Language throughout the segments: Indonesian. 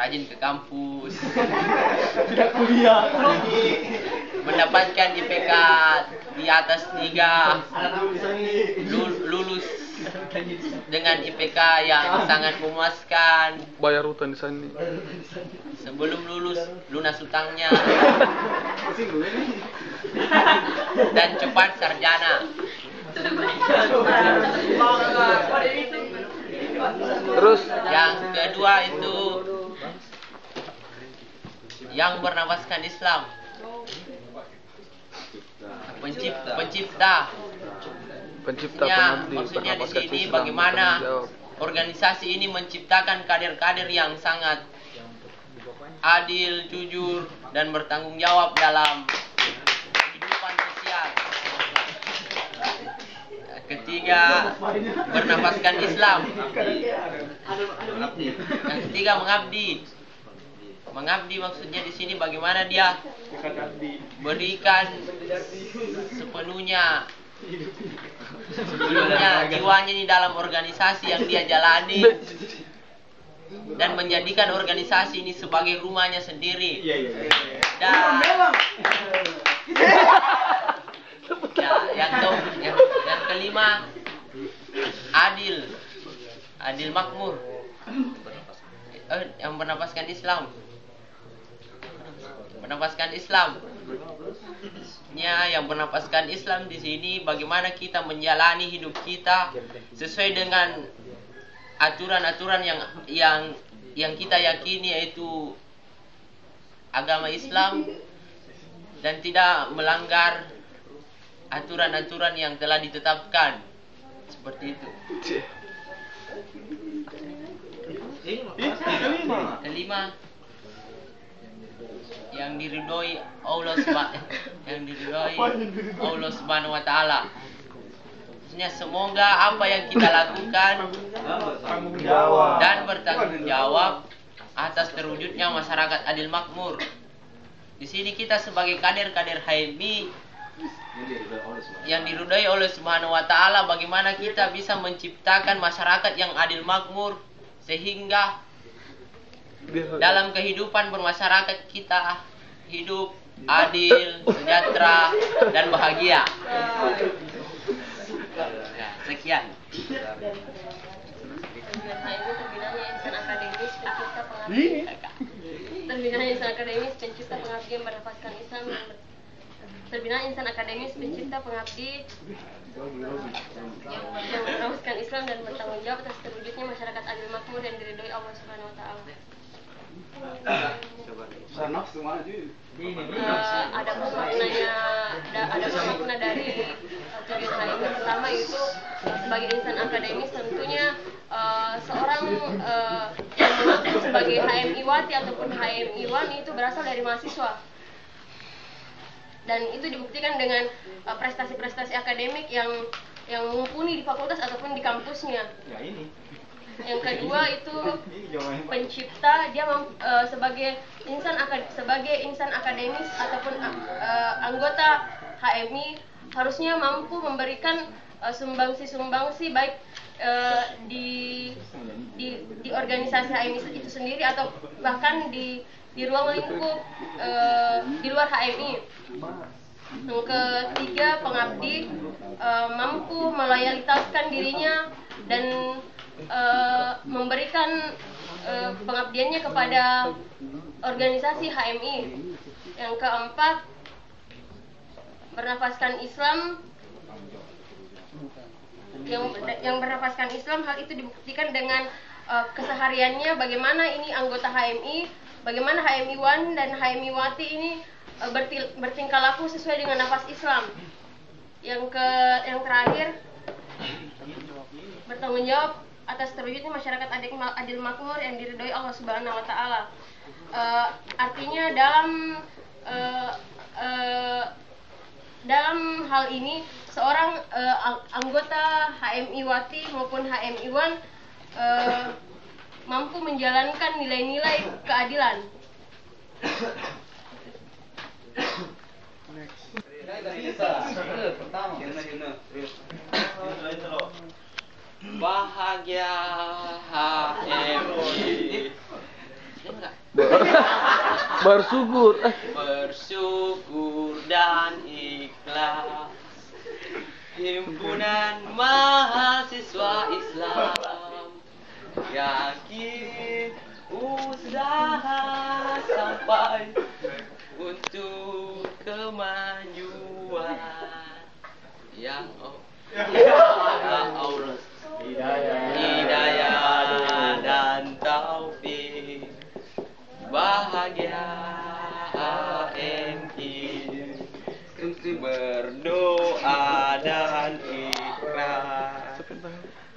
rajin ke kampus, Tidak kuliah. mendapatkan IPK di atas 3, lulus dengan IPK yang sangat memuaskan. Bayar utang di sini. Sebelum lulus lunas utangnya dan cepat sarjana. Terus Yang kedua itu yang bernafaskan Islam, pencipta. pencipta Maksudnya di bernafaskan sini Islam, bagaimana bertanggung jawab. organisasi ini menciptakan kader-kader yang sangat adil, jujur, dan bertanggung jawab dalam kehidupan sosial. Ketiga, bernafaskan Islam. Yang ketiga, mengabdi. Mengabdi maksudnya di sini bagaimana dia berikan sepenuhnya jiwanya di dalam organisasi yang dia jalani dan menjadikan organisasi ini sebagai rumahnya sendiri. Dan yang kelima, adil makmur, yang bernafaskan Islam. Bernafaskan Islam. Yang bernafaskan Islam di sini bagaimana kita menjalani hidup kita sesuai dengan aturan-aturan yang kita yakini, yaitu agama Islam, dan tidak melanggar aturan-aturan yang telah ditetapkan. Seperti itu. Kelima, yang diridhoi Allah Subhanahu wa taala. Maksudnya semoga apa yang kita lakukan dan bertanggung jawab atas terwujudnya masyarakat adil makmur. Di sini kita sebagai kader-kader HMI yang diridhoi oleh Subhanahu wa taala, bagaimana kita bisa menciptakan masyarakat yang adil makmur sehingga dalam kehidupan bermasyarakat kita hidup adil, sejahtera, dan bahagia. Ya, sekian. Terbina insan akademis pencipta pengabdian bernafaskan Islam. Terbina insan akademis pencipta pengabdi yang bernafaskan Islam dan bertanggung jawab atas terwujudnya masyarakat adil makmur yang diridhoi Allah Subhanahu wa taala. Ada makna dari tujuan saya yang pertama itu sebagai insan akademis tentunya seorang yang mengaku sebagai HMI Wati ataupun HMI Wan itu berasal dari mahasiswa, dan itu dibuktikan dengan prestasi-prestasi akademik yang mumpuni di fakultas ataupun di kampusnya. Yang kedua itu pencipta, dia sebagai insan akademis ataupun anggota HMI harusnya mampu memberikan sumbangsi baik di organisasi HMI itu sendiri atau bahkan di ruang lingkup di luar HMI. Yang ketiga, pengabdi mampu meloyalitaskan dirinya dan memberikan pengabdiannya kepada organisasi HMI. Yang keempat, bernafaskan Islam. Yang bernafaskan Islam, hal itu dibuktikan dengan kesehariannya, bagaimana ini anggota HMI, bagaimana HMI Wan dan HMI Wati ini bertingkah laku sesuai dengan nafas Islam. Yang terakhir, bertanggung jawab atas terwujudnya masyarakat adil makmur yang diridhoi Allah Subhanahu wa taala. Artinya dalam hal ini seorang anggota HMI Wati maupun HMI Wan mampu menjalankan nilai-nilai keadilan. Bahagia HMI. Bersyukur. Bersyukur dan ikhlas, himpunan mahasiswa Islam yakin usaha sampai untuk kemajuan. Ya Allah, hidayah dan taufik, bahagia HMI, berdoa dan ikhlas,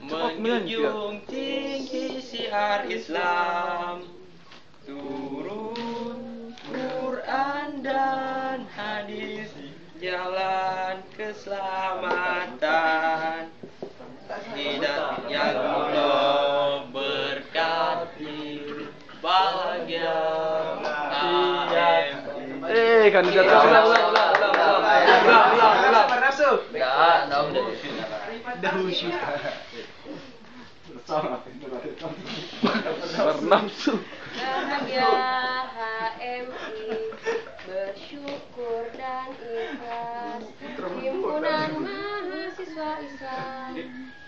menjunjung tinggi syiar Islam, turun Quran dan hadis, jalan keselamatan. Tidak yang Allah berkati, bahagia HMI. Kandidat ulang. Bernafsu. Bahagia HMI, bersyukur dan ikhlas, himpunan mahasiswa Islam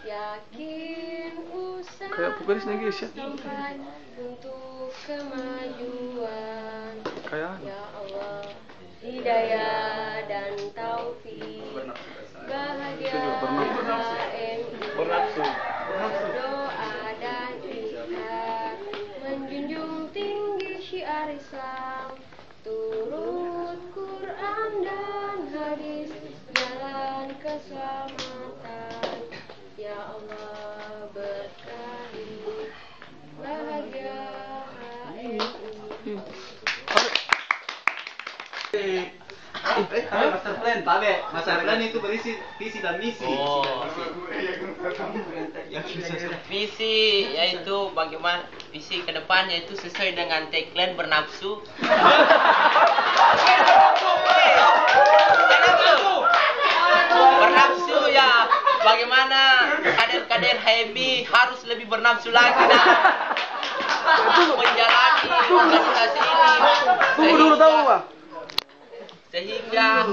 yakin usaha Kayak pokoknya guys ya. sampai untuk kemajuan. Kayak Ya Allah, hidayah dan taufik, bahagia HMI, berdoa dan ikhlas, menjunjung tinggi syiar Islam, turut Quran dan hadis, jalan keselamatan. Ya Allah, berkahi, bahagia HMI. Master plan, Pabe. Master plan itu berisi visi dan misi. Visi yaitu bagaimana visi ke depan yaitu sesuai dengan tagline bernafsu. Bernafsu ya, bagaimana kader-kader HMI harus lebih bernafsu lagi dalam menjalani organisasi ini. Tunggu dulu tahu Pak. Sehingga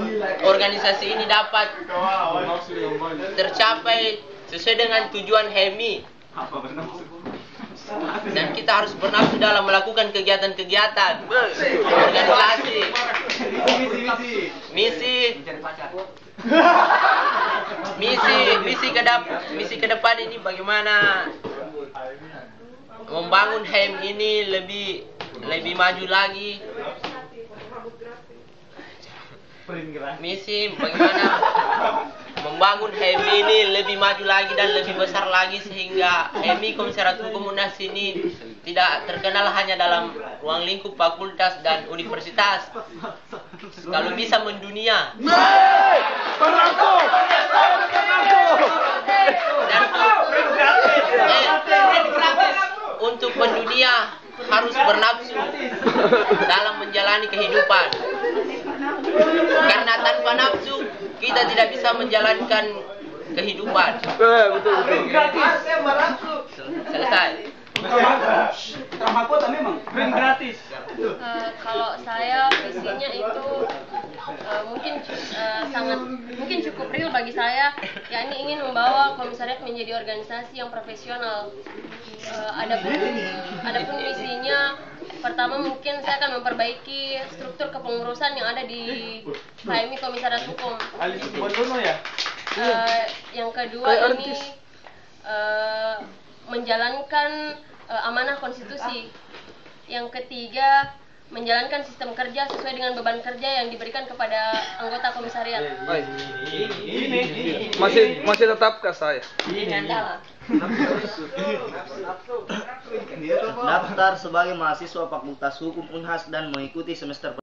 organisasi ini dapat tercapai sesuai dengan tujuan HMI. Dan kita harus bernafsu dalam melakukan kegiatan-kegiatan organisasi. Misi ke depan ini bagaimana membangun HMI ini lebih maju lagi. Misi bagaimana membangun HMI ini lebih maju lagi dan lebih besar lagi sehingga HMI Komisariat Hukum UNAS ini tidak terkenal hanya dalam ruang lingkup fakultas dan universitas, kalau bisa mendunia. Dan untuk mendunia harus bernafsu dalam menjalani kehidupan. Karena tanpa nafsu kita tidak bisa menjalankan kehidupan. Betul. Selesai. Mahkota memang print gratis. Kalau saya visinya itu mungkin cukup real bagi saya, yakni ingin membawa komisariat menjadi organisasi yang profesional. Adapun visinya, pertama mungkin saya akan memperbaiki struktur kepengurusan yang ada di HMI Komisariat Hukum. Yang kedua ini menjalankan amanah konstitusi. Yang ketiga, menjalankan sistem kerja sesuai dengan beban kerja yang diberikan kepada anggota komisariat. Masih tetapkah saya? Daftar sebagai mahasiswa Fakultas Hukum Unhas dan mengikuti semester